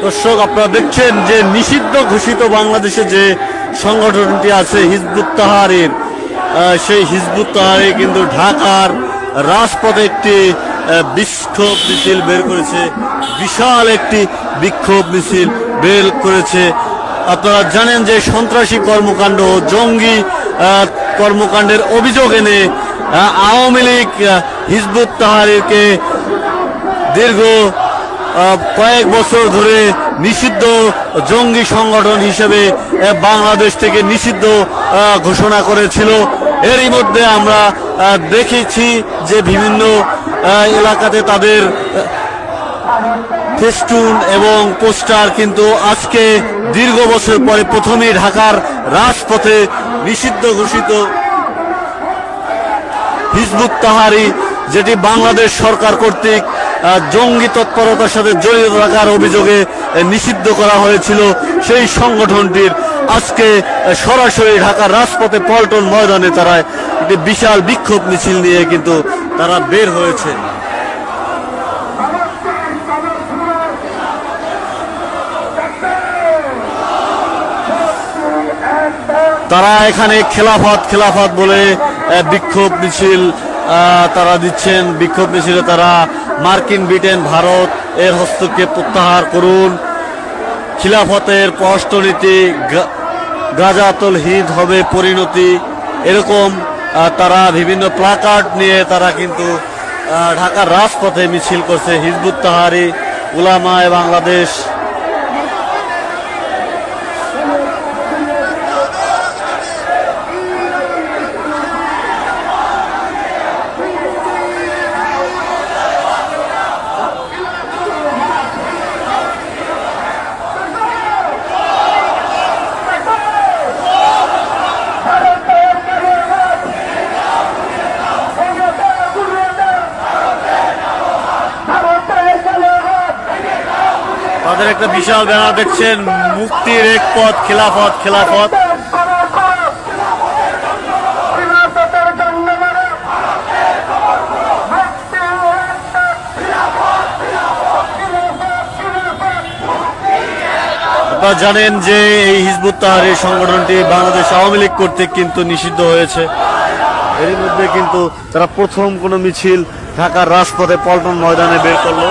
দর্শক, আপনারা দেখছেন যে নিষিদ্ধ ঘোষিত বাংলাদেশে যে সংগঠনটি আছে হিজবুত তাহরির, সেই হিজবুত তাহরির কিন্তু ঢাকার রাজপথে একটি বিক্ষোভ মিছিল বের করেছে, বিশাল একটি বিক্ষোভ মিছিল বের করেছে। আপনারা জানেন যে সন্ত্রাসী কর্মকাণ্ড, জঙ্গি কর্মকাণ্ডের অভিযোগ এনে আওয়ামী লীগ হিজবুত তাহরিরকে দীর্ঘ কয়েক বছর ধরে নিষিদ্ধ জঙ্গি সংগঠন হিসেবে বাংলাদেশ থেকে নিষিদ্ধ ঘোষণা করেছিল। এরই মধ্যে আমরা দেখেছি যে বিভিন্ন এলাকাতে তাদের ফেস্টুন এবং পোস্টার কিন্তু আজকে দীর্ঘ বছর পরে প্রথমেই ঢাকার রাজপথে নিষিদ্ধ ঘোষিত হিজবুত তাহরির, যেটি বাংলাদেশ সরকার কর্তৃক জঙ্গি তৎপরতার সাথে জড়িত থাকার অভিযোগে নিষিদ্ধ করা হয়েছিল, সেই সংগঠনটির আজকে সরাসরি ঢাকার রাজপথে পল্টন ময়দানে তারা একটি বিশাল বিক্ষোভ মিছিল নিয়ে কিন্তু তারা বের হয়েছে। তারা এখানে খেলাফত বলে বিক্ষোভ মিছিল তারা দিচ্ছেন। বিক্ষোভ মিছিলে তারা মার্কিন, ব্রিটেন, ভারত এর হস্তক্ষেপ প্রত্যাহার করুন, খিলাফতের পররাষ্ট্রনীতি, গাজাতুল হিদ হবে পরিণতি, এরকম তারা বিভিন্ন প্লাকার্ড নিয়ে তারা কিন্তু ঢাকার রাজপথে মিছিল করছে। হিজবুত তাহরির, উলামায়ে বাংলাদেশ। তাদের একটা বিশাল ব্যানার দেখছেন, মুক্তির এক পথ, খিলাফত খিলাফত। আপনারা জানেন যে এই হিজবুত তাহরির সংগঠনটি বাংলাদেশ আওয়ামী লীগ কর্তৃক কিন্তু নিষিদ্ধ হয়েছে। এর মধ্যে কিন্তু তারা প্রথম কোনো মিছিল ঢাকার রাজপথে পল্টন ময়দানে বের করলো।